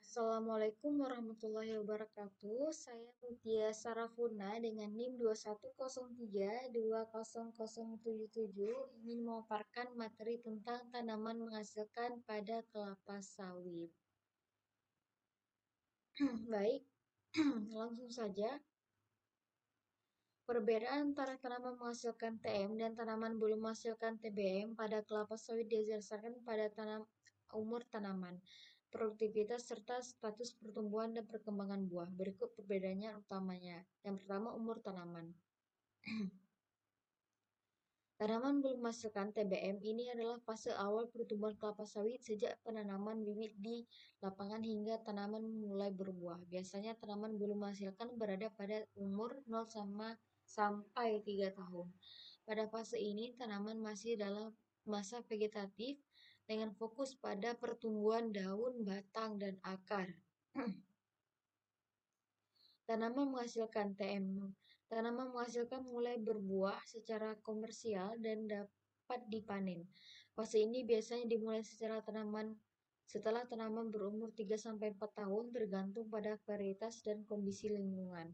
Assalamualaikum warahmatullahi wabarakatuh. Saya Mutia Sarafuna dengan NIM 2103200077 ingin memaparkan materi tentang tanaman menghasilkan pada kelapa sawit. Baik, langsung saja. Perbedaan antara tanaman menghasilkan TM dan tanaman belum menghasilkan TBM pada kelapa sawit didasarkan pada umur tanaman, produktivitas, serta status pertumbuhan dan perkembangan buah. Berikut perbedaannya utamanya. Yang pertama, umur tanaman. Tanaman belum menghasilkan TBM ini adalah fase awal pertumbuhan kelapa sawit sejak penanaman bibit di lapangan hingga tanaman mulai berbuah. Biasanya tanaman belum menghasilkan berada pada umur 0 sampai 3 tahun. Pada fase ini tanaman masih dalam masa vegetatif dengan fokus pada pertumbuhan daun, batang, dan akar. Tanaman menghasilkan TM. Tanaman menghasilkan mulai berbuah secara komersial dan dapat dipanen. Fase ini biasanya dimulai setelah tanaman berumur 3-4 tahun tergantung pada varietas dan kondisi lingkungan.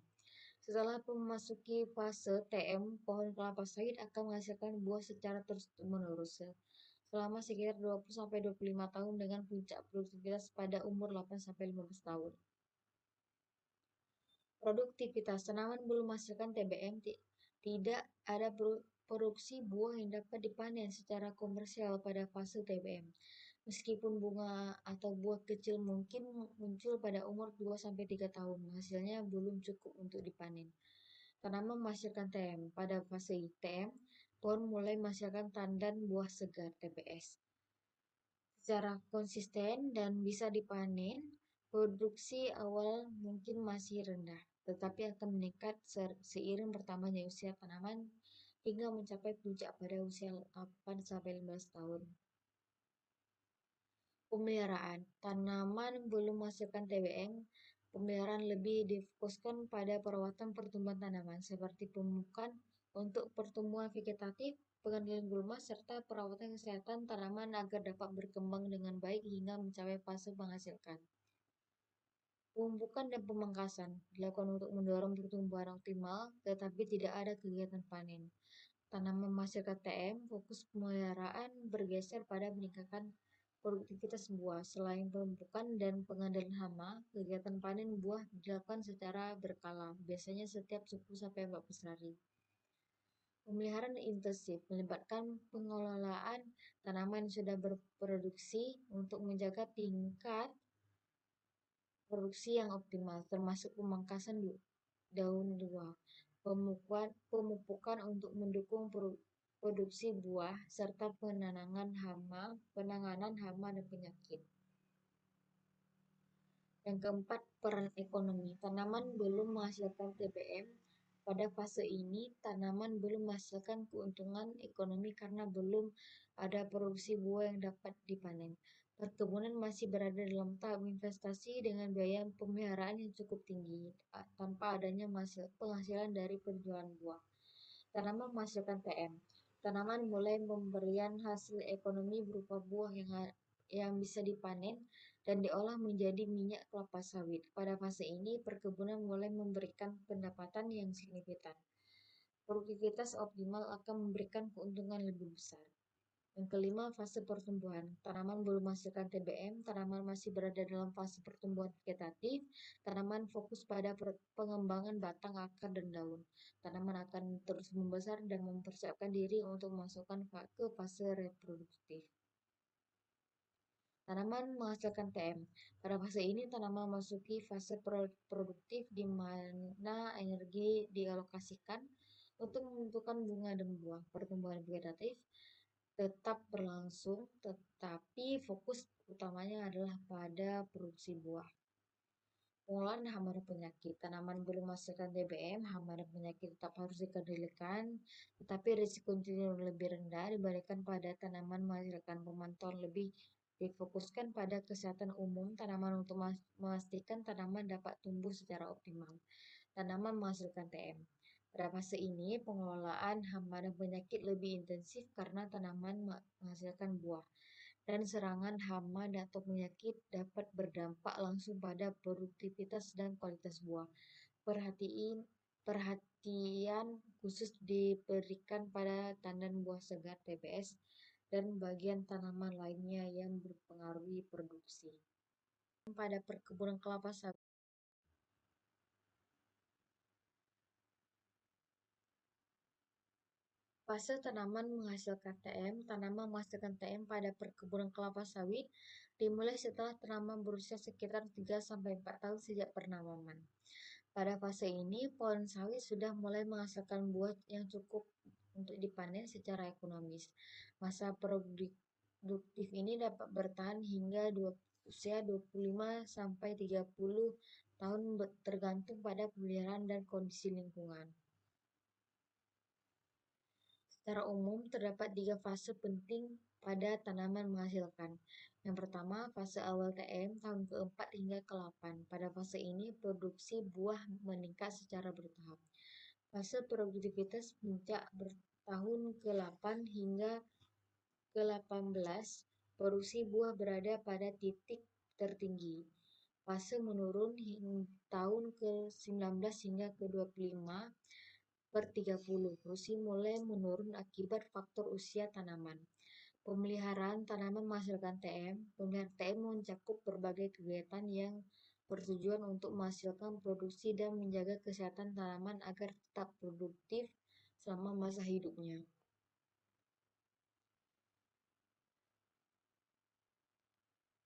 Setelah memasuki fase TM, pohon kelapa sawit akan menghasilkan buah secara terus-menerus selama sekitar 20-25 tahun dengan puncak produktivitas pada umur 8-15 tahun. Produktivitas tanaman belum menghasilkan TBM, tidak ada produksi buah yang dapat dipanen secara komersial pada fase TBM. Meskipun bunga atau buah kecil mungkin muncul pada umur 2-3 tahun, hasilnya belum cukup untuk dipanen. Tanaman menghasilkan TM. Pada fase TM, pohon mulai menghasilkan tandan buah segar (TBS) secara konsisten dan bisa dipanen. Produksi awal mungkin masih rendah, tetapi akan meningkat seiring bertambahnya usia tanaman hingga mencapai puncak pada usia 8-15 tahun. Pemeliharaan tanaman belum menghasilkan TBM. Pemeliharaan lebih difokuskan pada perawatan pertumbuhan tanaman seperti pemupukan untuk pertumbuhan vegetatif, pengendalian gulma, serta perawatan kesehatan tanaman agar dapat berkembang dengan baik hingga mencapai fase menghasilkan. Pemupukan dan pemangkasan dilakukan untuk mendorong pertumbuhan optimal, tetapi tidak ada kegiatan panen. Tanaman menghasilkan TM, fokus pemeliharaan bergeser pada meningkatkan produktivitas buah. Selain pemupukan dan pengendalian hama, kegiatan panen buah dilakukan secara berkala, biasanya setiap 10-14 hari. Pemeliharaan intensif melibatkan pengelolaan tanaman yang sudah berproduksi untuk menjaga tingkat produksi yang optimal, termasuk pemangkasan daun buah, pemupukan untuk mendukung produksi buah, serta penanganan hama dan penyakit. Yang keempat, peran ekonomi. Tanaman belum menghasilkan TBM. Pada fase ini, tanaman belum menghasilkan keuntungan ekonomi karena belum ada produksi buah yang dapat dipanen. Perkebunan masih berada dalam tahap investasi dengan biaya pemeliharaan yang cukup tinggi, tanpa adanya penghasilan dari penjualan buah. Tanaman menghasilkan TM. Tanaman mulai memberikan hasil ekonomi berupa buah yang bisa dipanen dan diolah menjadi minyak kelapa sawit. Pada fase ini, perkebunan mulai memberikan pendapatan yang signifikan. Produktivitas optimal akan memberikan keuntungan lebih besar. Yang kelima, fase pertumbuhan. Tanaman belum menghasilkan TBM, tanaman masih berada dalam fase pertumbuhan vegetatif. Tanaman fokus pada pengembangan batang, akar, dan daun. Tanaman akan terus membesar dan mempersiapkan diri untuk memasukkan ke fase reproduktif. Tanaman menghasilkan TM. Pada fase ini, tanaman memasuki fase produktif di mana energi dialokasikan untuk menentukan bunga dan buah. Pertumbuhan vegetatif tetap berlangsung, tetapi fokus utamanya adalah pada produksi buah. Pengelolaan hama dan penyakit. Tanaman belum menghasilkan TBM, hama dan penyakit tetap harus dikendalikan, tetapi risiko cenderung lebih rendah dibandingkan pada tanaman menghasilkan. Pemantauan lebih difokuskan pada kesehatan umum tanaman untuk memastikan tanaman dapat tumbuh secara optimal. Tanaman menghasilkan TM. Pada fase ini, pengelolaan hama dan penyakit lebih intensif karena tanaman menghasilkan buah. dan serangan hama atau penyakit dapat berdampak langsung pada produktivitas dan kualitas buah. Perhatian khusus diberikan pada tandan buah segar TBS dan bagian tanaman lainnya yang berpengaruh produksi. Pada perkebunan kelapa sawit, fase tanaman menghasilkan TM. Tanaman menghasilkan TM pada perkebunan kelapa sawit dimulai setelah tanaman berusia sekitar 3-4 tahun sejak penanaman. Pada fase ini, pohon sawit sudah mulai menghasilkan buah yang cukup untuk dipanen secara ekonomis. Masa produktif ini dapat bertahan hingga usia 25-30 tahun tergantung pada pemeliharaan dan kondisi lingkungan. Secara umum, terdapat 3 fase penting pada tanaman menghasilkan. Yang pertama, fase awal TM tahun ke-4 hingga ke-8. Pada fase ini, produksi buah meningkat secara bertahap. Fase produktivitas puncak tahun ke-8 hingga ke-18, produksi buah berada pada titik tertinggi. Fase menurun tahun ke-19 hingga ke-25 per 30, produksi mulai menurun akibat faktor usia tanaman. Pemeliharaan tanaman menghasilkan TM. Pemeliharaan TM mencakup berbagai kegiatan yang bertujuan untuk menghasilkan produksi dan menjaga kesehatan tanaman agar tetap produktif selama masa hidupnya.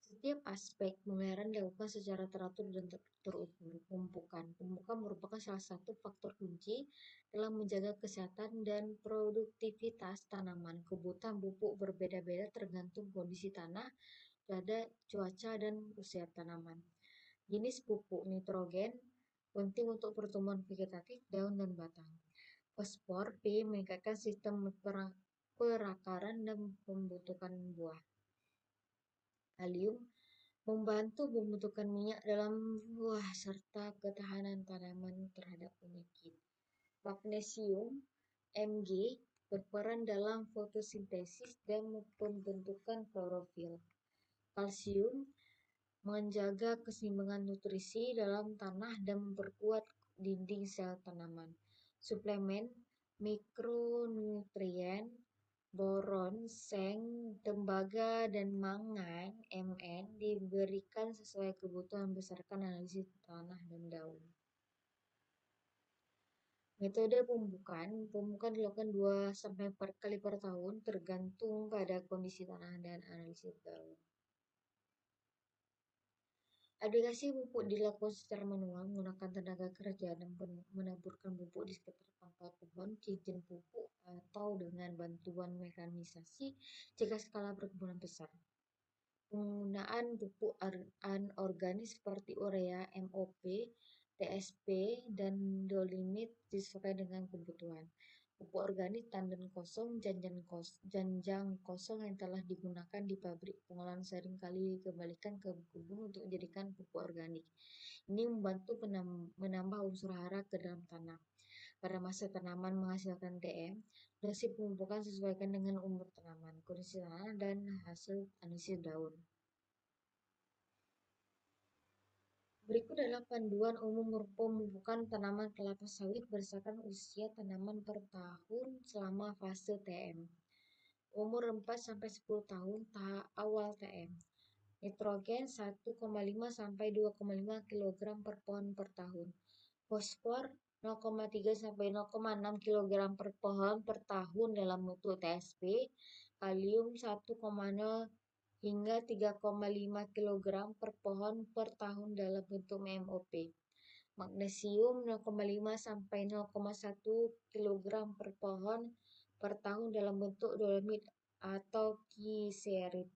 Setiap aspek pemeliharaan dilakukan secara teratur dan terukur. Pemupukan merupakan salah satu faktor kunci dalam menjaga kesehatan dan produktivitas tanaman. Kebutuhan pupuk berbeda-beda tergantung kondisi tanah, cuaca, dan usia tanaman. Jenis pupuk nitrogen penting untuk pertumbuhan vegetatif daun dan batang. Fosfor P meningkatkan sistem perakaran dan pembentukan buah. Kalium membantu pembentukan minyak dalam buah serta ketahanan tanaman terhadap penyakit. Magnesium Mg berperan dalam fotosintesis dan pembentukan klorofil. Kalsium menjaga keseimbangan nutrisi dalam tanah dan memperkuat dinding sel tanaman. Suplemen mikronutrien boron, seng, tembaga, dan mangan Mn diberikan sesuai kebutuhan berdasarkan analisis tanah dan daun. Metode pemupukan dilakukan 2-4 kali per tahun tergantung pada kondisi tanah dan analisis daun. Aplikasi pupuk dilakukan secara manual menggunakan tenaga kerja dan menaburkan pupuk di sekitar pangkal pohon, cincin pupuk, atau dengan bantuan mekanisasi jika skala perkebunan besar. Penggunaan pupuk anorganik seperti urea, MOP, TSP, dan dolimit disesuaikan dengan kebutuhan. Pupuk organik tandan kosong, janjang kosong yang telah digunakan di pabrik pengolahan sering kali dikembalikan ke kebun untuk dijadikan pupuk organik. Ini membantu menambah unsur hara ke dalam tanah. Pada masa tanaman menghasilkan TM, dosis pemupukan sesuaikan dengan umur tanaman, kondisi tanah, dan hasil analisis daun. Berikut adalah panduan umum pemupukan tanaman kelapa sawit berdasarkan usia tanaman per tahun selama fase TM. Umur 4-10 tahun awal TM. Nitrogen 1,5-2,5 kg per pohon per tahun. Fosfor 0,3-0,6 kg per pohon per tahun dalam bentuk TSP. Kalium 1,0 hingga 3,5 kg per pohon per tahun dalam bentuk MOP. Magnesium 0,5-0,1 kg per pohon per tahun dalam bentuk dolomit atau kieserit.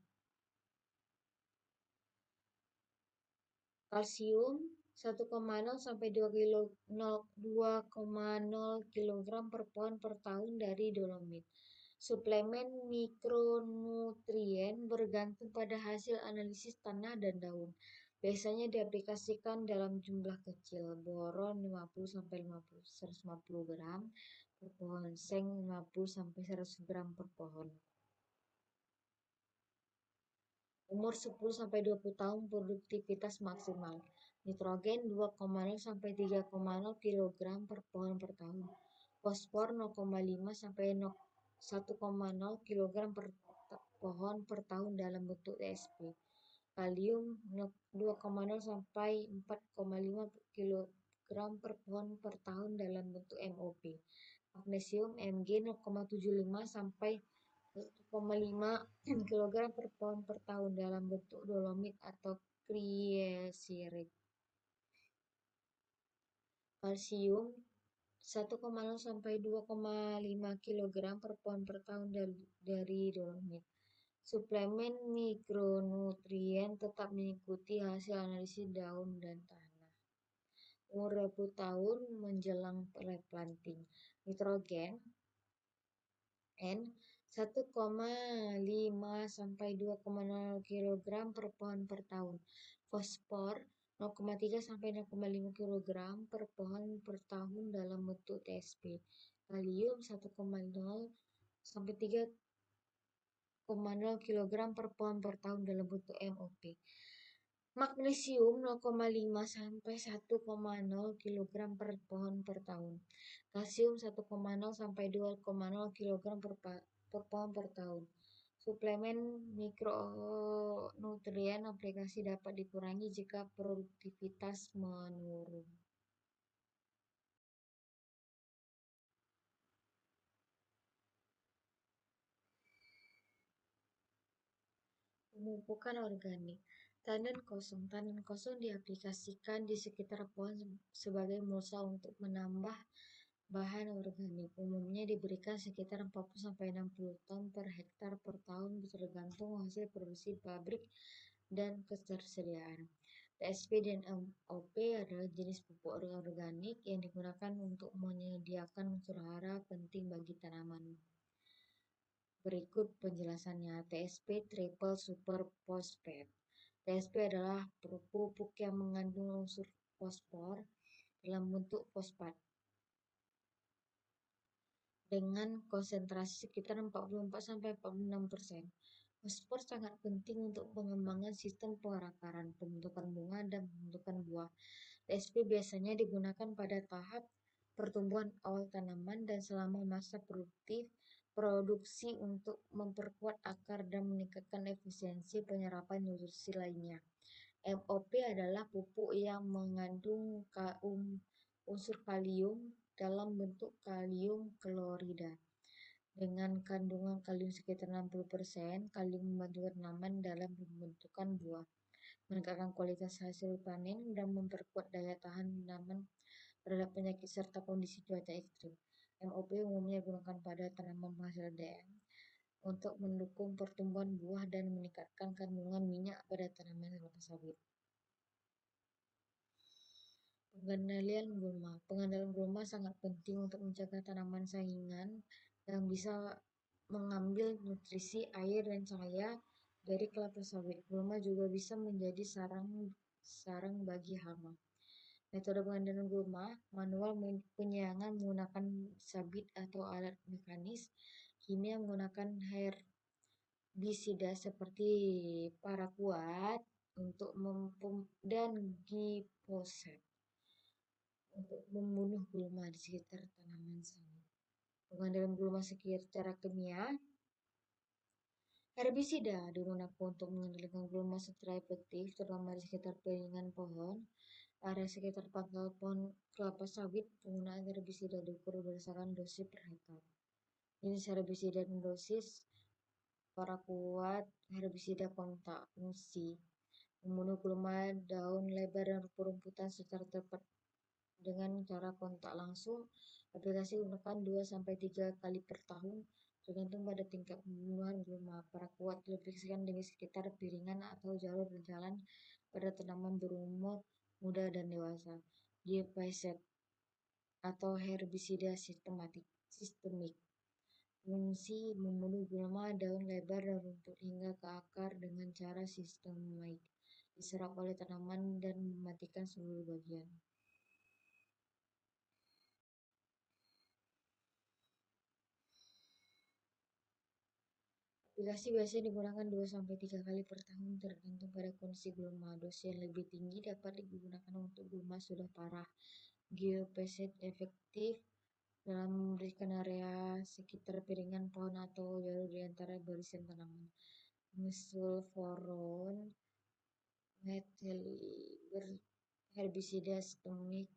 Kalsium 1,0-2,0 kg per pohon per tahun dari dolomit. Suplemen mikronutrien bergantung pada hasil analisis tanah dan daun. Biasanya diaplikasikan dalam jumlah kecil. Boron 50-150 gram per pohon, seng 50-100 gram per pohon. Umur 10-20 tahun produktivitas maksimal. Nitrogen 2,0-3,0 kg per pohon per tahun. Fosfor 0,5-1,0 kg per pohon per tahun dalam bentuk TSP. Kalium 2,0-4,5 kg per pohon per tahun dalam bentuk MOP. Magnesium Mg 0,75 sampai 1,5 kg per pohon per tahun dalam bentuk dolomit atau kieserite. Kalsium 1,0 sampai 2,5 kg per pohon per tahun dari dolomit. Suplemen mikronutrien tetap mengikuti hasil analisis daun dan tanah. Umur 20 tahun menjelang replanting. Nitrogen N 1,5 sampai 2,0 kg per pohon per tahun. Fosfor 0,3 sampai 0,5 kg per pohon per tahun dalam bentuk TSP. Kalium 1,0 sampai 3,0 kg per pohon per tahun dalam bentuk MOP. Magnesium 0,5 sampai 1,0 kg per pohon per tahun. Kalsium 1,0 sampai 2,0 kg per pohon per tahun. Suplemen mikronutrien aplikasi dapat dikurangi jika produktivitas menurun. Pemupukan organik. Tandan kosong. Tandan kosong diaplikasikan di sekitar pohon sebagai mulsa untuk menambah bahan organik. Umumnya diberikan sekitar 40-60 ton per hektar per tahun tergantung hasil produksi pabrik dan ketersediaan. TSP dan MOP adalah jenis pupuk organik yang digunakan untuk menyediakan unsur hara penting bagi tanaman. Berikut penjelasannya. TSP Triple Super Phosphate. TSP adalah pupuk yang mengandung unsur fosfor dalam bentuk fosfat dengan konsentrasi sekitar 44-46%. Fosfor sangat penting untuk pengembangan sistem pengakaran, pembentukan bunga, dan pembentukan buah. TSP biasanya digunakan pada tahap pertumbuhan awal tanaman dan selama masa produksi untuk memperkuat akar dan meningkatkan efisiensi penyerapan nutrisi lainnya. MOP adalah pupuk yang mengandung unsur kalium dalam bentuk kalium klorida. Dengan kandungan kalium sekitar 60%, kalium membantu tanaman dalam pembentukan buah, meningkatkan kualitas hasil panen, dan memperkuat daya tahan tanaman terhadap penyakit serta kondisi cuaca ekstrim. MOP umumnya digunakan pada tanaman penghasil DM untuk mendukung pertumbuhan buah dan meningkatkan kandungan minyak pada tanaman kelapa sawit. Pengendalian gulma. Pengendalian gulma sangat penting untuk mencegah tanaman saingan yang bisa mengambil nutrisi, air, dan cahaya dari kelapa sawit. Gulma juga bisa menjadi sarang bagi hama. Metode pengendalian gulma manual penyiangan menggunakan sabit atau alat mekanis, kimia menggunakan herbisida seperti paraquat untuk dan glyphosate untuk membunuh gulma di sekitar tanaman sawit. Pengendalian gulma secara kimia. Herbisida digunakan untuk mengendalikan gulma secara efektif, terutama di sekitar piringan pohon, area sekitar pangkal pohon kelapa sawit. Penggunaan herbisida diukur berdasarkan dosis per hektar. Jenis herbisida dan dosis. Paraquat herbisida kontak fungsi membunuh gulma daun lebar dan rumputan secara tepat dengan cara kontak langsung. Aplikasi digunakan 2-3 kali per tahun tergantung pada tingkat pembunuhan gulma. Paraquat diaplikasikan di sekitar piringan atau jalur jalan pada tanaman berumur muda dan dewasa. Glyphosate atau herbisida sistemik. Fungsi membunuh gulma daun lebar dan rumput hingga ke akar dengan cara sistemik. Diserap oleh tanaman dan mematikan seluruh bagian. Aplikasi biasanya digunakan 2 sampai 3 kali per tahun tergantung pada kondisi gulma. Dosis yang lebih tinggi dapat digunakan untuk gulma sudah parah. Geopesticide efektif dalam memberikan area sekitar piringan pohon atau jalur di antara barisan tanaman. Mesulforon methyl herbisida sistemik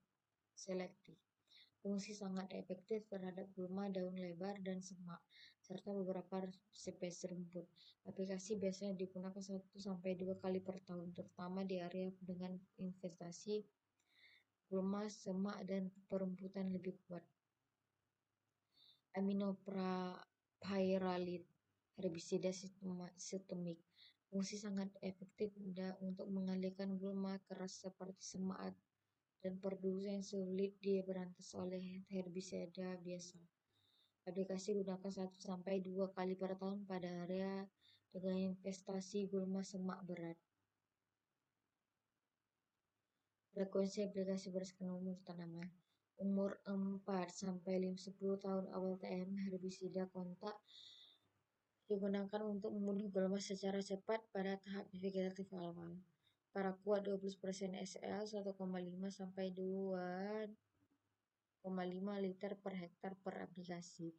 selektif. Fungsi sangat efektif terhadap gulma daun lebar dan semak, serta beberapa spesies rumput. Aplikasi biasanya digunakan 1 sampai 2 kali per tahun, terutama di area dengan investasi gulma, semak, dan perumputan lebih kuat. Aminopyralid herbisida sistemik. Fungsi sangat efektif untuk mengalihkan gulma keras seperti semak dan produksi yang sulit diberantas oleh herbisida biasa. Aplikasi gunakan 1 sampai 2 kali per tahun pada area dengan investasi gulma semak berat. Frekuensi aplikasi berdasarkan umur tanaman. Umur 4 sampai 10 tahun awal TM herbisida kontak digunakan untuk membunuh gulma secara cepat pada tahap vegetatif awal. Paraquat 20% SL 1,5 sampai 2,5 liter per hektar per aplikasi.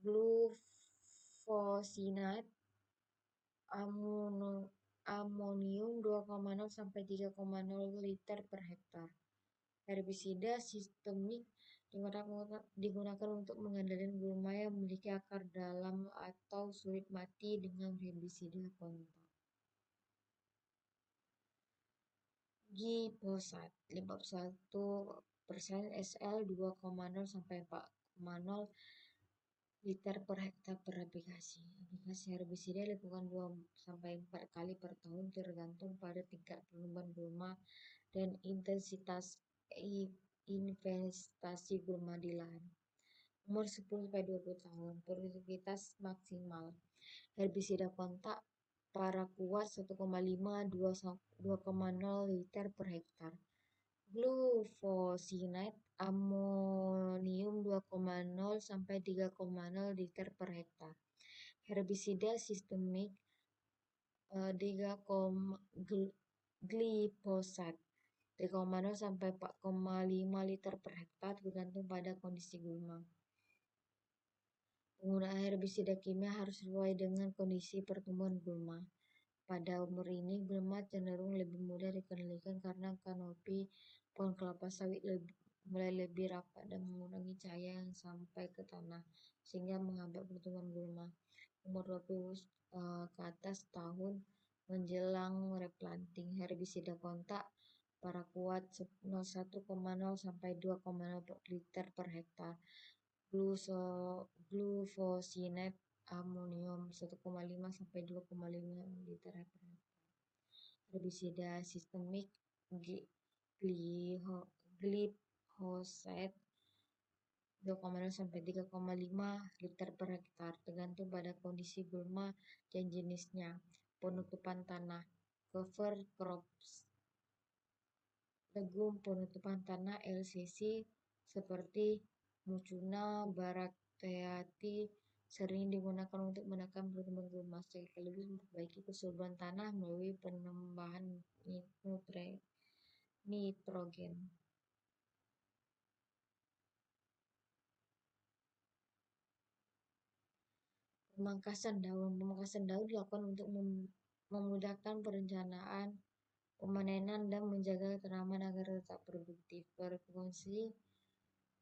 Glufosinate amonium 2,0 sampai 3,0 liter per hektar. Herbisida sistemik digunakan untuk mengendalikan gulma yang memiliki akar dalam atau sulit mati dengan herbisida kontak. Glyphosat 51% SL 2,0 sampai 4,0 liter per hektar per aplikasi. Aplikasi herbisida dilakukan 2 sampai 4 kali per tahun tergantung pada tingkat pertumbuhan gulma dan intensitas investasi gulma di lahan. Umur 10 sampai 20 tahun, produktivitas maksimal. Herbisida kontak paraquat 1,5 2,0 liter per hektar. Glufosinate amonium 2,0 sampai 3,0 liter per hektar. Herbisida sistemik 3, glifosat 3,0 sampai 4,5 liter per hektar tergantung pada kondisi gulma. Penggunaan herbisida kimia harus sesuai dengan kondisi pertumbuhan gulma. Pada umur ini, gulma cenderung lebih mudah dikendalikan karena kanopi pohon kelapa sawit mulai lebih rapat dan mengurangi cahaya yang sampai ke tanah, sehingga menghambat pertumbuhan gulma. Umur 20 ke atas tahun menjelang replanting, herbisida kontak paraquat 1,0 sampai 2,0 liter per hektar. Glufosinate amonium 1,5 sampai 2,5 liter per hektar. Herbisida sistemik glyphosate 2,0 sampai 3,5 liter per hektar tergantung pada kondisi gulma dan jenisnya. Penutupan tanah cover crops legum penutupan tanah LCC seperti mucuna barakteati sering digunakan untuk menekan pertumbuhan gulma sekaligus memperbaiki kesuburan tanah melalui penambahan nitrogen. Pemangkasan daun dilakukan untuk memudahkan perencanaan, pemanenan, dan menjaga tanaman agar tetap produktif. Frekuensi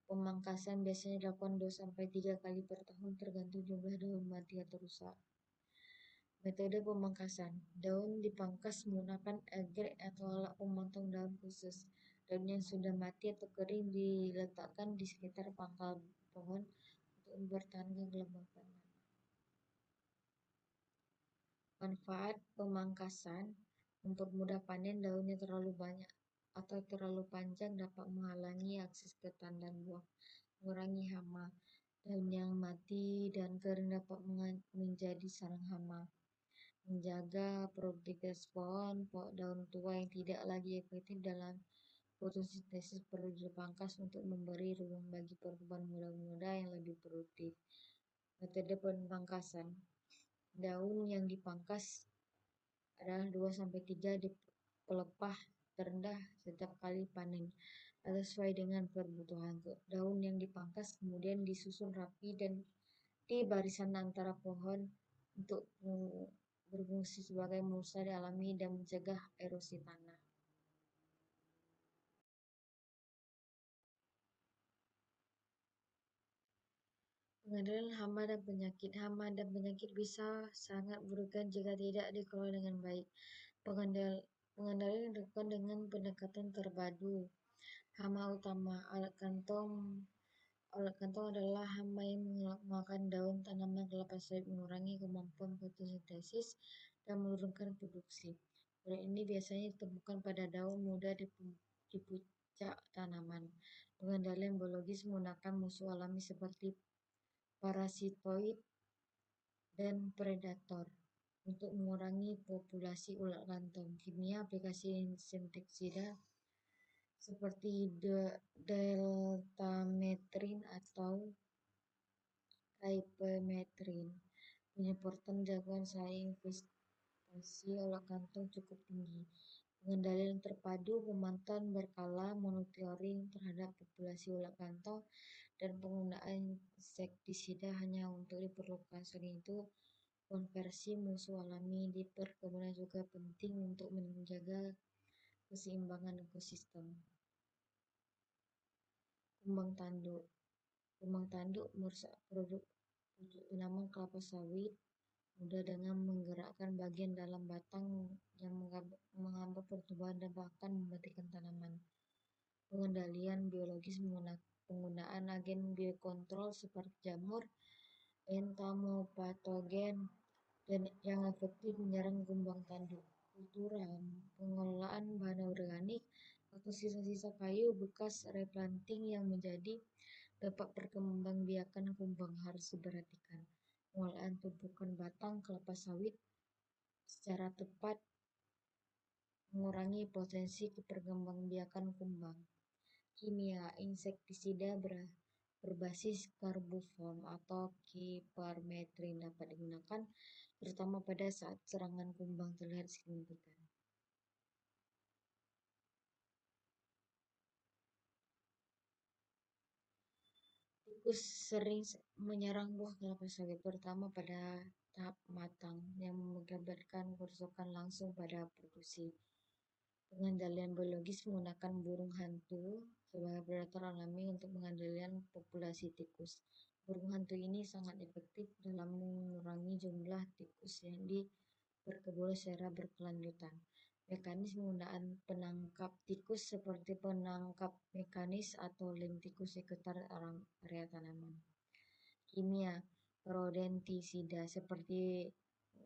pemangkasan biasanya dilakukan 2 sampai 3 kali per tahun tergantung jumlah daun mati atau rusak. Metode pemangkasan. Daun dipangkas menggunakan agrek atau alat pemotong daun khusus. Daun yang sudah mati atau kering diletakkan di sekitar pangkal pohon untuk mempertahankan kelembapan. Manfaat pemangkasan mempermudah panen. Daunnya terlalu banyak atau terlalu panjang dapat menghalangi akses ke tandan buah, mengurangi hama. Daun yang mati dan kering dapat menjadi sarang hama. Menjaga produktivitas pohon. Daun tua yang tidak lagi efektif dalam fotosintesis perlu dipangkas untuk memberi ruang bagi pertumbuhan muda yang lebih produktif. Metode pemangkasan Daun yang dipangkas adalah 2-3 di pelepah terendah setiap kali panen atau sesuai dengan kebutuhan. Daun yang dipangkas kemudian disusun rapi dan di barisan antara pohon untuk berfungsi sebagai mulsa alami dan mencegah erosi tanah. Pengendalian hama dan penyakit. Hama dan penyakit bisa sangat merugikan jika tidak dikelola dengan baik. Pengendalian dilakukan dengan pendekatan terpadu. Hama utama alat kantong. Alat kantong adalah hama yang memakan daun tanaman kelapa sawit, mengurangi kemampuan fotosintesis dan menurunkan produksi. Kulit ini biasanya ditemukan pada daun muda di puncak tanaman. Pengendalian biologis menggunakan musuh alami seperti parasitoid dan predator untuk mengurangi populasi ulat kantong. Kimia aplikasi insektisida seperti deltametrin atau ivermectin. Penyemprotan dilakukan saat investasi ulat kantong cukup tinggi. Pengendalian terpadu, pemantauan berkala, monitoring terhadap populasi ulat kantong, dan penggunaan insektisida hanya untuk diperlukan. Selain itu, konversi musuh alami di perkebunan juga penting untuk menjaga keseimbangan ekosistem. Kumbang tanduk. Kumbang tanduk merusak produk pucuk tanaman kelapa sawit muda dengan menggerakkan bagian dalam batang yang menghambat pertumbuhan dan bahkan mematikan tanaman. Pengendalian biologis penggunaan agen biokontrol seperti jamur, entomopatogen, dan yang efektif menyerang kumbang tanduk. Kulturan, pengelolaan bahan organik atau sisa-sisa kayu bekas replanting yang menjadi tempat perkembangbiakan kumbang harus diperhatikan. Pengolahan tumpukan batang kelapa sawit secara tepat mengurangi potensi perkembangbiakan kumbang. Kimia, insektisida berbasis karboform atau kipermetrin dapat digunakan terutama pada saat serangan kumbang terlihat signifikan. Tikus sering menyerang buah kelapa sawit, terutama pada tahap matang, yang mengakibatkan kerusakan langsung pada produksi. Pengendalian biologis menggunakan burung hantu sebagai predator alami untuk pengendalian populasi tikus. Burung hantu ini sangat efektif dalam mengurangi jumlah tikus yang di perkebunan secara berkelanjutan. Mekanisme penggunaan penangkap tikus seperti penangkap mekanis atau lem tikus di sekitar area tanaman. Kimia, rodentisida seperti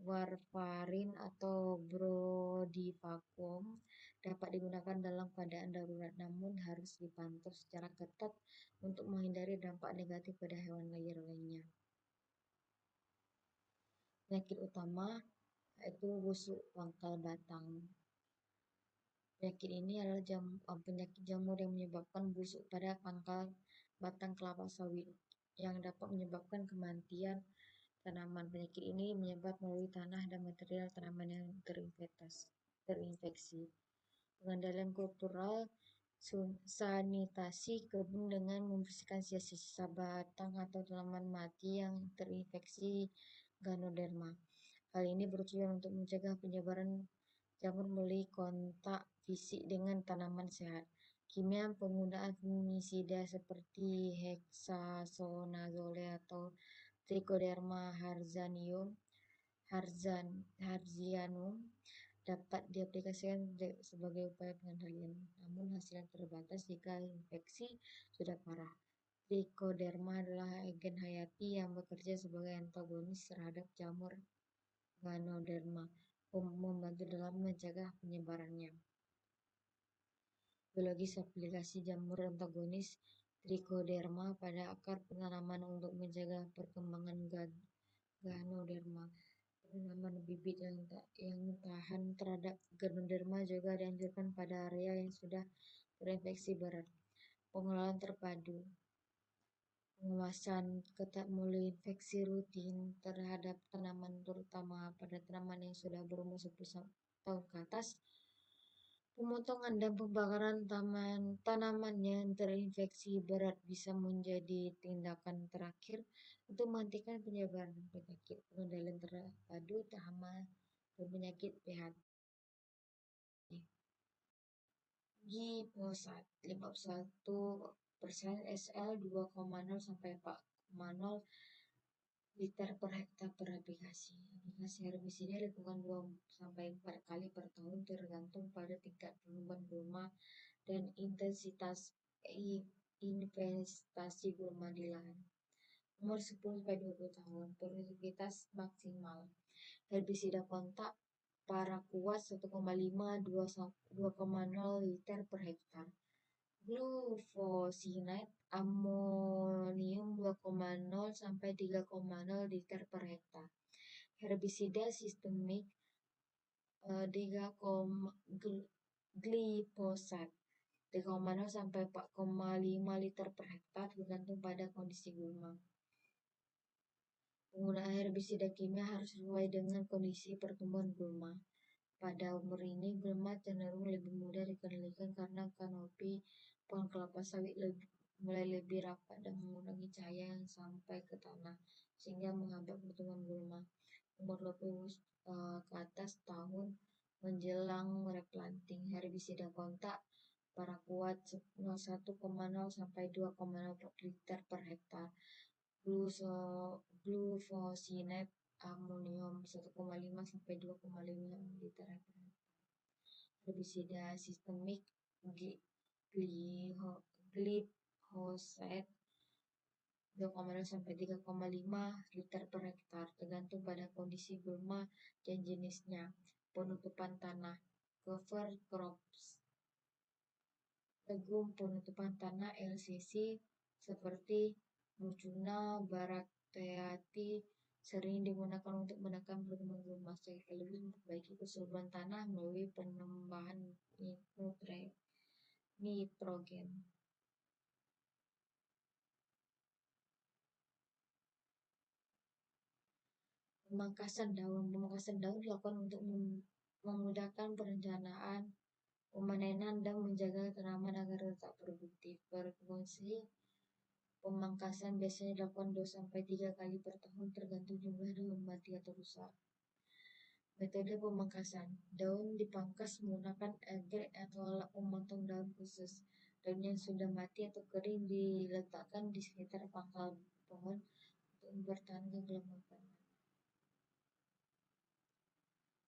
warfarin atau brodifacoum dapat digunakan dalam keadaan darurat, namun harus dipantau secara ketat untuk menghindari dampak negatif pada hewan liar lainnya. Penyakit utama yaitu busuk pangkal batang. Penyakit ini adalah penyakit jamur yang menyebabkan busuk pada pangkal batang kelapa sawit yang dapat menyebabkan kematian tanaman. Penyakit ini menyebar melalui tanah dan material tanaman yang terinfeksi. Pengendalian kultural, sanitasi kebun dengan membersihkan sisa-sisa batang atau tanaman mati yang terinfeksi Ganoderma. Hal ini bertujuan untuk mencegah penyebaran jamur melalui kontak fisik dengan tanaman sehat. Kimia, penggunaan fungisida seperti hexaconazole atau Trichoderma harzianum dapat diaplikasikan sebagai upaya pengendalian, namun hasilnya terbatas jika infeksi sudah parah. Trichoderma adalah agen hayati yang bekerja sebagai antagonis terhadap jamur Ganoderma, membantu dalam mencegah penyebarannya. Biologis aplikasi jamur antagonis Trichoderma pada akar tanaman untuk mencegah perkembangan Ganoderma. Penanaman bibit yang tahan terhadap Ganoderma juga dianjurkan pada area yang sudah terinfeksi berat. Pengelolaan terpadu. pengawasan ketat mulai infeksi rutin terhadap tanaman, terutama pada tanaman yang sudah berumur 10 tahun ke atas, pemotongan dan pembakaran tanaman yang terinfeksi berat bisa menjadi tindakan terakhir untuk menghentikan penyebaran penyakit. Pengendalian terpadu hama dan penyakit PHP. Glyphosat 51% SL 2,0 sampai 4,0 liter per hektar per aplikasi. Aplikasi herbisida dilakukan 2 sampai 4 kali per tahun tergantung pada tingkat perubahan gulma dan intensitas investasi gulma di lahan. Umur 10 sampai 20 tahun, produktivitas maksimal. Herbisida kontak paraquat 1,5 2,0 liter per hektar. Glufosinate amonium 2,0 sampai 3,0 liter per hektar. Herbisida sistemik 3, glifosat 3,0 sampai 4,5 liter per hektar tergantung pada kondisi gulma. Penggunaan herbisida kimia harus sesuai dengan kondisi pertumbuhan gulma. Pada umur ini, gulma cenderung lebih mudah dikendalikan karena kanopi pohon kelapa sawit mulai lebih rapat dan mengurangi cahaya yang sampai ke tanah, sehingga menghambat pertumbuhan gulma. Umur 20 ke atas tahun menjelang replanting, herbisida kontak paraquat 1,0 sampai 2,0 liter per hektar. Glufosinate amonium 1,5 sampai 2,5 liter per hektar. Herbisida sistemik glyphosate 2,0 sampai 3,5 liter per hektar tergantung pada kondisi gulma dan jenisnya. Penutupan tanah cover crops legum penutupan tanah LCC seperti mucuna barakteati sering digunakan untuk menekan pertumbuhan gulma, sekaligus memperbaiki kesuburan tanah melalui penambahan nitrogen. Pemangkasan daun dilakukan untuk memudahkan perencanaan, pemanenan, dan menjaga tanaman agar tetap produktif. Frekuensi pemangkasan biasanya dilakukan 2 sampai 3 kali per tahun tergantung jumlah daun mati atau rusak. Metode pemangkasan. Daun dipangkas menggunakan agrek atau alat pemotong daun khusus. Daun yang sudah mati atau kering diletakkan di sekitar pangkal pohon untuk mempertahankan kelembapan.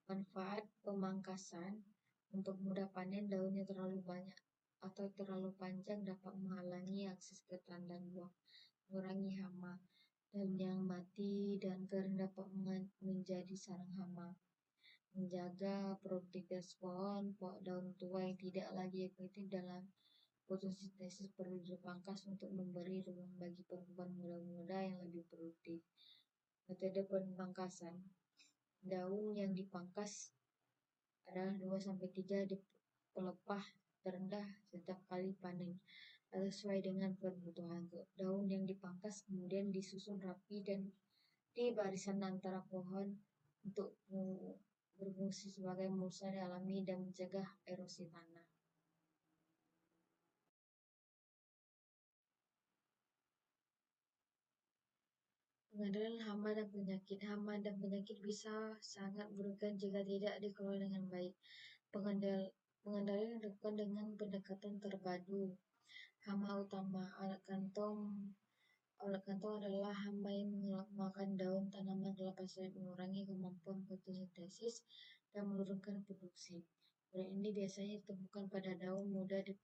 Manfaat pemangkasan untuk mudah panen. Daunnya terlalu banyak atau terlalu panjang dapat menghalangi akses ke tandan buah, mengurangi hama. Daun yang mati dan kering dapat menjadi sarang hama. Menjaga produktivitas pohon. Daun tua yang tidak lagi efektif dalam fotosintesis perlu dipangkas untuk memberi ruang bagi pertumbuhan muda-muda yang lebih produktif. Metode pemangkasan. Daun yang dipangkas adalah 2 sampai 3 pelepah terendah setiap kali panen atau sesuai dengan kebutuhan. Daun yang dipangkas kemudian disusun rapi dan di barisan antara pohon untuk berfungsi sebagai mulsa alami dan mencegah erosi tanah. Pengendalian hama dan penyakit. Hama dan penyakit bisa sangat merugikan jika tidak dikelola dengan baik. Pengendalian dilakukan dengan pendekatan terpadu. Hama utama alat kantong adalah hama yang memakan daun tanaman kelapa sawit, mengurangi kemampuan fotosintesis dan menurunkan produksi. Produk ini biasanya ditemukan pada daun muda di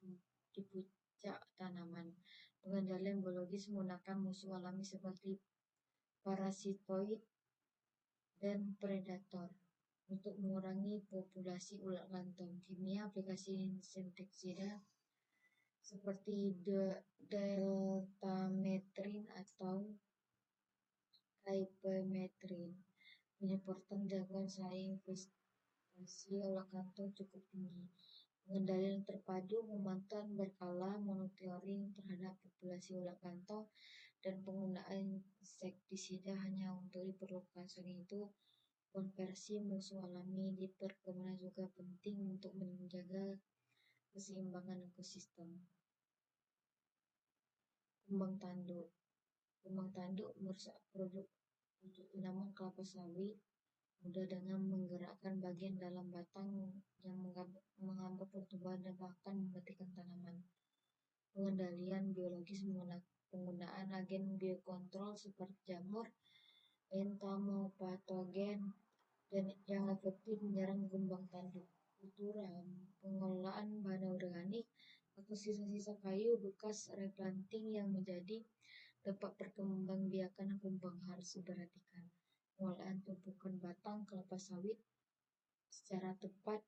puncak tanaman. Pengendalian biologis menggunakan musuh alami seperti parasitoid dan predator untuk mengurangi populasi ulat kantong. Kimia aplikasi insektisida seperti deltametrin atau ivermectin menyebabkan gangguan saya investasi ulat kantong cukup tinggi. Pengendalian terpadu, pemantauan berkala, monitoring terhadap populasi ulat kantong, dan penggunaan insektisida hanya untuk diperlukan. Selain itu, konversi musuh alami di perkebunan juga penting untuk menjaga keseimbangan ekosistem. Kumbang tanduk. Kumbang tanduk merusak produk untuk tanaman kelapa sawit mudah dengan menggerakkan bagian dalam batang yang menghambat pertumbuhan dan bahkan mematikan tanaman. Pengendalian biologis penggunaan agen biokontrol seperti jamur, entomopatogen, dan yang efektif menyerang kumbang tanduk. Kultura, pengelolaan bahan organik atau sisa-sisa kayu bekas replanting yang menjadi tempat perkembangbiakan kumbang harus diperhatikan. Pengolahan tumpukan batang kelapa sawit secara tepat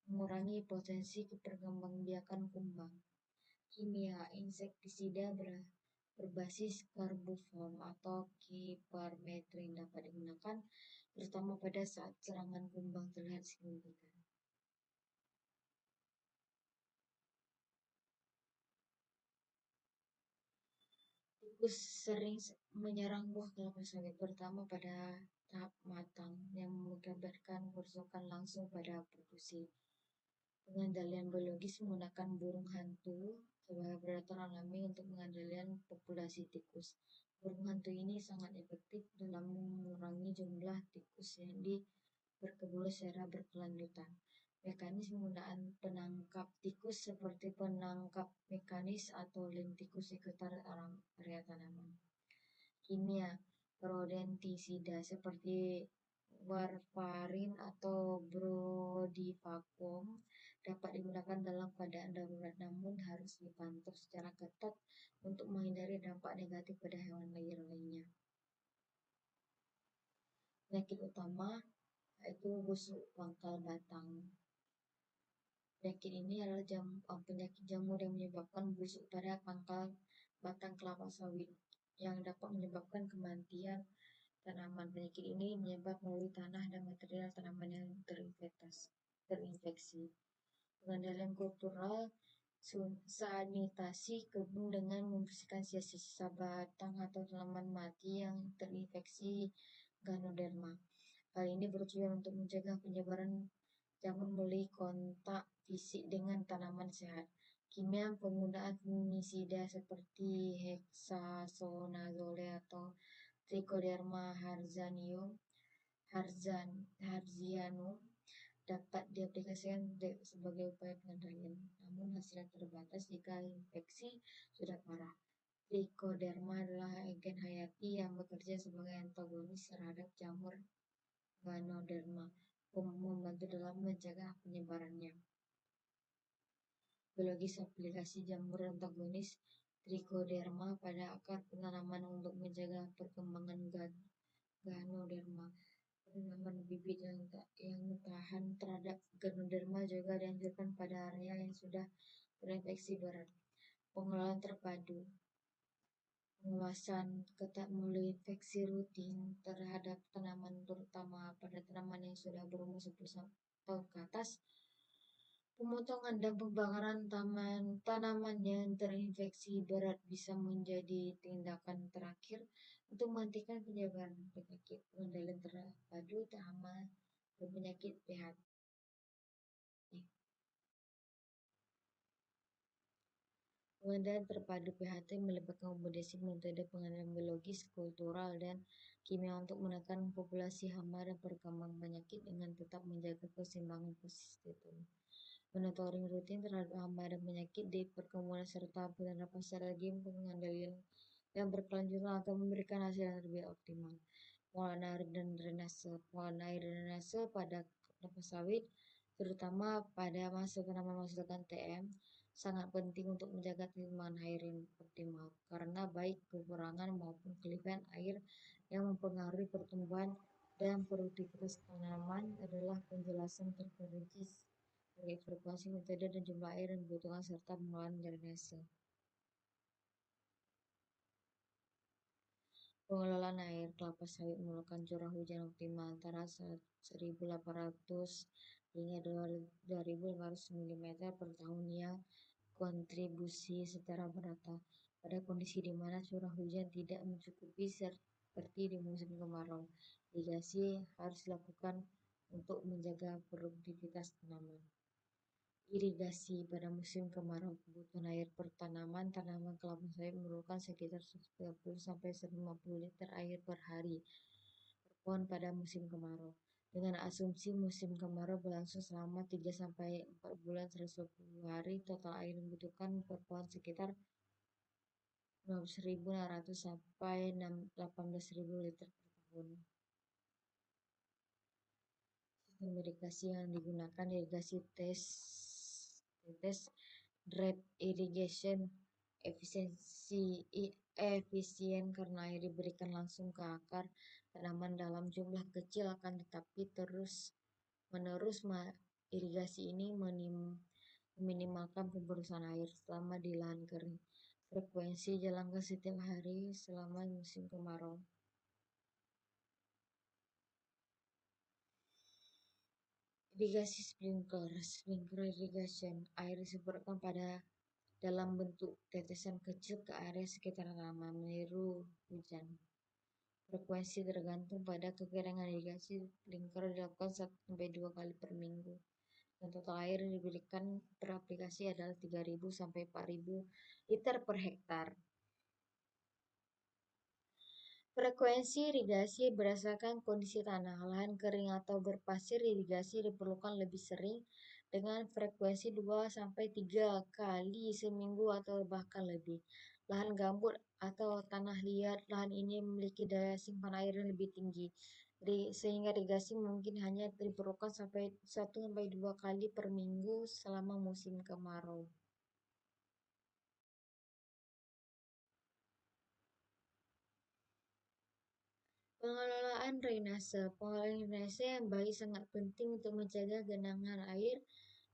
mengurangi potensi perkembangbiakan kumbang. Kimia, insektisida berbasis karbofom atau kipermetrin dapat digunakan terutama pada saat serangan kumbang terlihat signifikan. Tikus sering menyerang buah kelapa sawit pertama pada tahap matang yang mengakibatkan kerusakan langsung pada produksi. Pengendalian biologis menggunakan burung hantu sebagai predator alami untuk pengendalian populasi tikus. Burung hantu ini sangat efektif dalam mengurangi jumlah tikus yang berkebun secara berkelanjutan. Mekanisme penggunaan penangkap tikus seperti penangkap mekanis atau lem tikus di sekitar area tanaman. Kimia, rodentisida seperti warfarin atau brodifacoum dapat digunakan dalam keadaan darurat namun harus dipantau secara ketat untuk menghindari dampak negatif pada hewan liar lainnya. Penyakit utama yaitu busuk pangkal batang. Penyakit ini adalah penyakit jamur yang menyebabkan busuk pada pangkal batang kelapa sawit yang dapat menyebabkan kematian tanaman. Penyakit ini menyebar melalui tanah dan material tanaman yang terinfeksi. Pengendalian kultural sanitasi kebun dengan membersihkan sisa-sisa batang atau tanaman mati yang terinfeksi Ganoderma. Hal ini bertujuan untuk mencegah penyebaran jamur melalui kontak fisik dengan tanaman sehat. Kimia penggunaan fungisida seperti hexaconazole atau Trichoderma harzianum dapat diaplikasikan sebagai upaya pengendalian, namun hasilnya terbatas jika infeksi sudah parah. Trichoderma adalah agen hayati yang bekerja sebagai antagonis terhadap jamur Ganoderma, membantu dalam mencegah penyebarannya. Biologis aplikasi jamur antagonis Trichoderma pada akar tanaman untuk mencegah perkembangan Ganoderma. Penanaman bibit yang tahan terhadap Ganoderma juga dianjurkan pada area yang sudah terinfeksi berat. Pengelolaan terpadu, pengawasan ketat melalui infeksi rutin terhadap tanaman terutama pada tanaman yang sudah berumur 10 tahun ke atas. Pemotongan dan pembakaran tanaman yang terinfeksi berat bisa menjadi tindakan terakhir untuk menghentikan penyebaran penyakit. Pengendalian terpadu hama dan penyakit PHT. Pengendalian terpadu PHT melibatkan kombinasi metode pengendalian biologis, kultural, dan kimia untuk menekan populasi hama dan perkembangan penyakit dengan tetap menjaga keseimbangan ekosistem. Monitoring rutin terhadap hama dan penyakit di perkebunan serta penerapan strategi pengendalian yang berkelanjutan akan memberikan hasil yang lebih optimal. Pengolahan air dan drainase. Pengolahan air dan drainase pada kelapa sawit, terutama pada masa tanaman menghasilkan TM, sangat penting untuk menjaga keseimbangan air yang optimal, karena baik kekurangan maupun kelebihan air yang mempengaruhi pertumbuhan dan produktivitas tanaman adalah penjelasan terperinci terkait frekuensi, metode, dan jumlah air yang dibutuhkan serta pengolahan drainase. Pengelolaan air kelapa sawit memerlukan curah hujan optimal antara 1.800 hingga 2.500 mm per tahun yang kontribusi secara merata. pada kondisi di mana curah hujan tidak mencukupi seperti di musim kemarau. Irigasi harus dilakukan untuk menjaga produktivitas tanaman. Irigasi pada musim kemarau, kebutuhan air per tanaman kelapa sawit memerlukan sekitar 130-150 liter air per hari per pohon pada musim kemarau. Dengan asumsi musim kemarau berlangsung selama 3-4 bulan 120 hari, total air yang dibutuhkan per pohon sekitar 15.600 sampai 18.000 liter per tahun. Sistem irigasi yang digunakan irigasi tetes drip irrigation efisien karena air diberikan langsung ke akar tanaman dalam jumlah kecil akan tetapi terus-menerus irigasi ini meminimalkan pemborosan air selama di lahan kering. Frekuensi jalankan setiap hari selama musim kemarau. Irigasi sprinkler irrigation, air disemprotkan dalam bentuk tetesan kecil ke area sekitar tanaman meniru hujan. Frekuensi tergantung pada kekeringan irigasi. Sprinkler dilakukan 1-2 kali per minggu. Dan total air yang diberikan per aplikasi adalah 3.000 sampai 4.000 liter per hektar. Frekuensi irigasi berdasarkan kondisi tanah. Lahan kering atau berpasir irigasi diperlukan lebih sering dengan frekuensi 2-3 kali seminggu atau bahkan lebih. Lahan gambut atau tanah liat, lahan ini memiliki daya simpan air yang lebih tinggi. Sehingga irigasi mungkin hanya diperlukan sampai 1-2 kali per minggu selama musim kemarau. Pengelolaan drainase. Pengelolaan drainase yang baik sangat penting untuk mencegah genangan air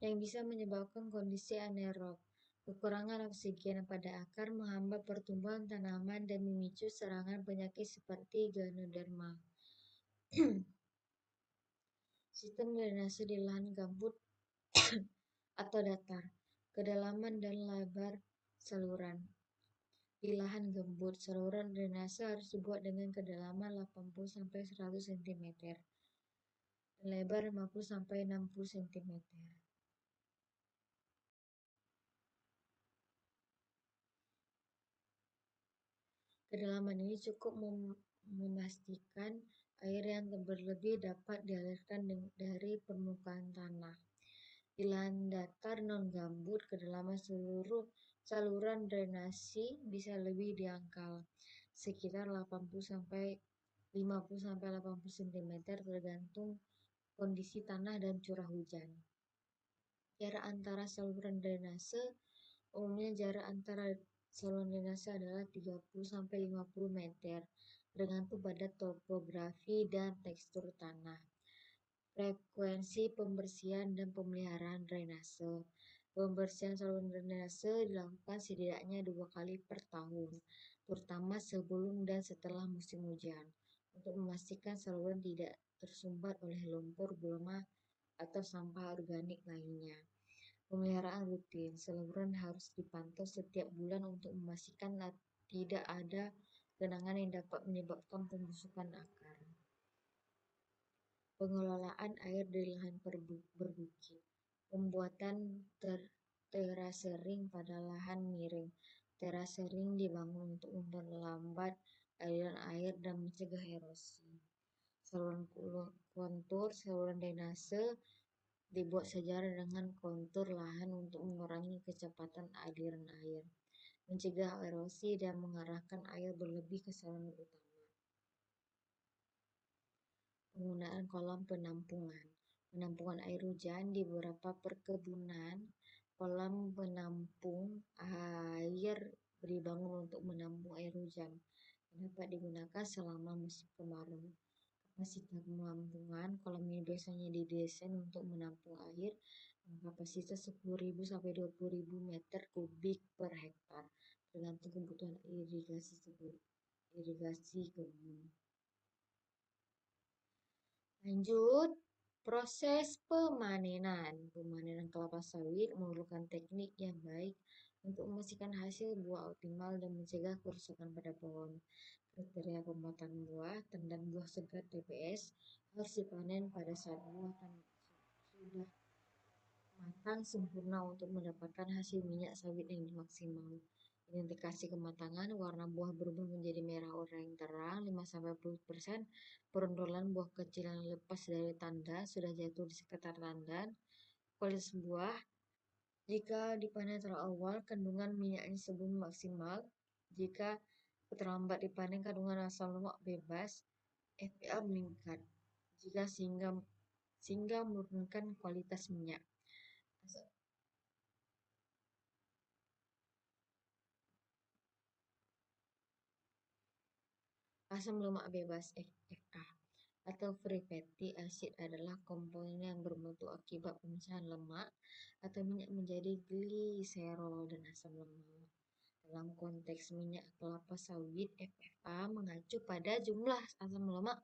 yang bisa menyebabkan kondisi anaerob. Kekurangan oksigen pada akar menghambat pertumbuhan tanaman dan memicu serangan penyakit seperti ganoderma. Sistem drainase di lahan gambut atau datar. Kedalaman dan lebar saluran. Di lahan gembur, saluran drainase harus dibuat dengan kedalaman 80-100 cm dan lebar 50-60 cm. Kedalaman ini cukup memastikan air yang berlebih dapat dialirkan dari permukaan tanah. Di lahan datar non-gambut, kedalaman seluruh saluran drainasi bisa lebih dangkal, sekitar 50-80 cm tergantung kondisi tanah dan curah hujan. Jarak antara saluran drainase. Umumnya jarak antara saluran drainase adalah 30-50 meter, tergantung pada topografi dan tekstur tanah. Frekuensi pembersihan dan pemeliharaan drainase. Pembersihan saluran drainase dilakukan setidaknya 2 kali per tahun, terutama sebelum dan setelah musim hujan, untuk memastikan saluran tidak tersumbat oleh lumpur, gulma, atau sampah organik lainnya. Pemeliharaan rutin. Saluran harus dipantau setiap bulan untuk memastikan tidak ada genangan yang dapat menyebabkan pembusukan akar. Pengelolaan air di lahan berbukit. Pembuatan terase ring pada lahan miring. Terase ring dibangun untuk memperlambat aliran air dan mencegah erosi. Saluran kontur saluran drainase dibuat sejajar dengan kontur lahan untuk mengurangi kecepatan aliran air, mencegah erosi dan mengarahkan air berlebih ke saluran utama. Penggunaan kolam penampungan. Penampungan air hujan di beberapa perkebunan, kolam penampung air dibangun untuk menampung air hujan yang dapat digunakan selama musim kemarau. Kapasitas penampungan kolam ini biasanya didesain untuk menampung air dengan kapasitas 10.000 sampai 20.000 meter kubik per hektar, tergantung kebutuhan irigasi kebun. Lanjut, proses pemanenan. Pemanenan kelapa sawit memerlukan teknik yang baik untuk memastikan hasil buah optimal dan mencegah kerusakan pada pohon. Kriteria pemotongan buah, tandan buah segar TBS harus dipanen pada saat buah sudah matang sempurna untuk mendapatkan hasil minyak sawit yang maksimal. Indikasi kematangan, warna buah berubah menjadi merah oranye terang 5-10%, perondolan buah kecil yang lepas dari tanda sudah jatuh di sekitar tandan, kualitas buah, jika dipanen terlalu awal, kandungan minyaknya sebelum maksimal, jika terlambat dipanen, kandungan asam lemak bebas, FPA meningkat, jika sehingga menurunkan kualitas minyak. Asam lemak bebas FFA atau free fatty acid adalah komponen yang berbentuk akibat pemisahan lemak atau minyak menjadi gliserol dan asam lemak. Dalam konteks minyak kelapa sawit, FFA mengacu pada jumlah asam lemak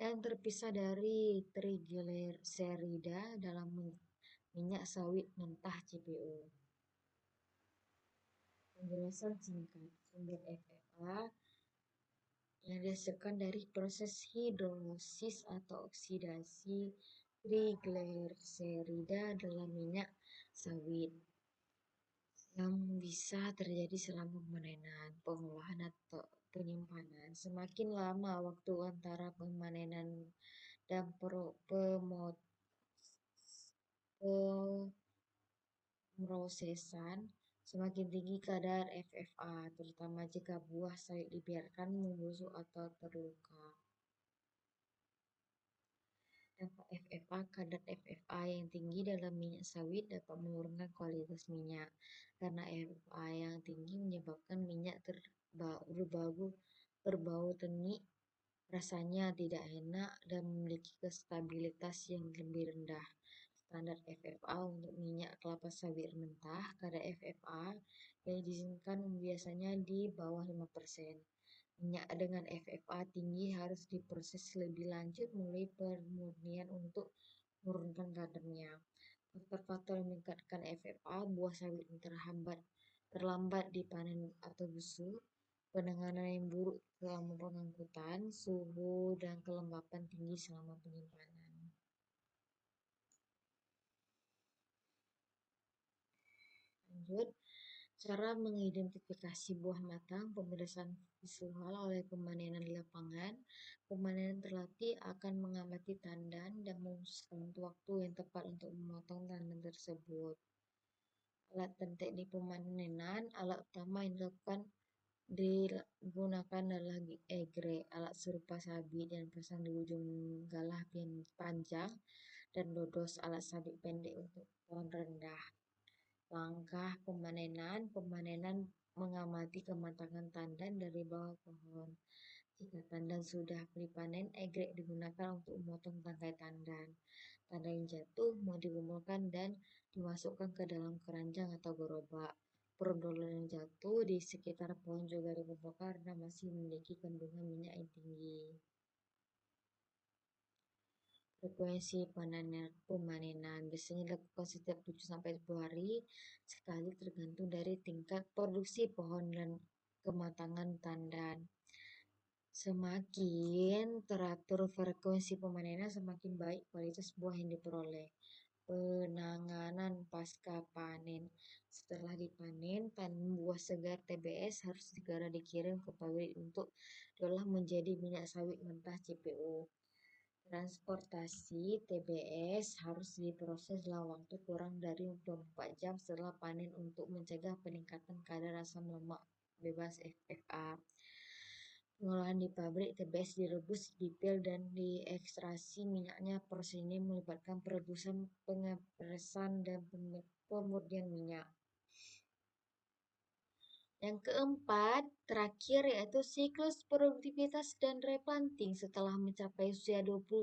yang terpisah dari trigliserida dalam minyak sawit mentah CPO. Penjelasan singkat, sumber FFA yang dihasilkan dari proses hidrolisis atau oksidasi trigliserida dalam minyak sawit yang bisa terjadi selama pemanenan, pengolahan atau penyimpanan. Semakin lama waktu antara pemanenan dan pemrosesan, semakin tinggi kadar FFA, terutama jika buah sawit dibiarkan membusuk atau terluka. Dampak FFA, kadar FFA yang tinggi dalam minyak sawit dapat menurunkan kualitas minyak, karena FFA yang tinggi menyebabkan minyak berbau tenik, rasanya tidak enak, dan memiliki stabilitas yang lebih rendah. Standar FFA untuk minyak kelapa sawit mentah, kadar FFA yang diizinkan biasanya di bawah 5%. Minyak dengan FFA tinggi harus diproses lebih lanjut mulai pemurnian untuk menurunkan kadarnya. Faktor-faktor yang meningkatkan FFA, buah sawit yang terlambat dipanen atau busuk, penanganan yang buruk selama pengangkutan, suhu dan kelembapan tinggi selama penyimpanan. Lanjut, cara mengidentifikasi buah matang, pemeriksaan visual oleh pemanenan di lapangan. Pemanenan terlatih akan mengamati tandan dan memutuskan waktu yang tepat untuk memotong tandan tersebut. Alat dan teknik pemanenan, alat utama yang digunakan adalah egrek, alat serupa sabit yang dipasang di ujung galah yang panjang, dan dodos, alat sabit pendek untuk pohon rendah. Langkah pemanenan mengamati kematangan tandan dari bawah pohon. Jika tandan sudah dipanen, egrek digunakan untuk memotong tangkai tandan. Tandan yang jatuh mau dikumpulkan dan dimasukkan ke dalam keranjang atau gerobak. Perondolan yang jatuh di sekitar pohon juga dikumpulkan karena masih memiliki kandungan minyak yang tinggi. Frekuensi pemanenan biasanya dilakukan setiap 7-10 hari sekali tergantung dari tingkat produksi pohon dan kematangan tandan. Semakin teratur frekuensi pemanenan, semakin baik kualitas buah yang diperoleh. Penanganan pasca panen. Setelah dipanen, tandan buah segar TBS harus segera dikirim ke pabrik untuk diolah menjadi minyak sawit mentah CPO. Transportasi TBS harus diproses dalam waktu kurang dari 24 jam setelah panen untuk mencegah peningkatan kadar asam lemak bebas FFA. Pengolahan di pabrik TBS direbus, dipil, dan diekstraksi minyaknya. Proses ini melibatkan perebusan, pengepresan, dan pemurnian minyak. Yang keempat, terakhir yaitu siklus produktivitas dan replanting. Setelah mencapai usia 25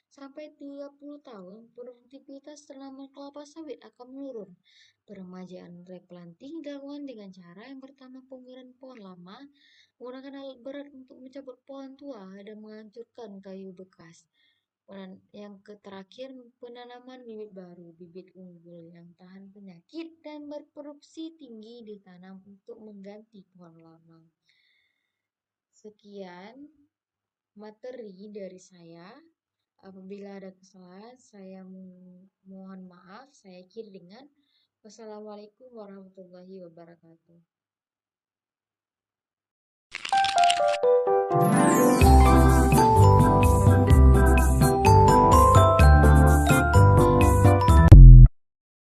sampai 30 tahun, produktivitas tanaman kelapa sawit akan menurun. Peremajaan replanting dilakukan dengan cara yang pertama penggunaan pohon lama, menggunakan alat berat untuk mencabut pohon tua dan menghancurkan kayu bekas. Yang terakhir, penanaman bibit baru, bibit unggul yang tahan penyakit dan berproduksi tinggi ditanam untuk mengganti pohon lama. Sekian materi dari saya. Apabila ada kesalahan, saya mohon maaf. Saya akhiri dengan wassalamualaikum warahmatullahi wabarakatuh.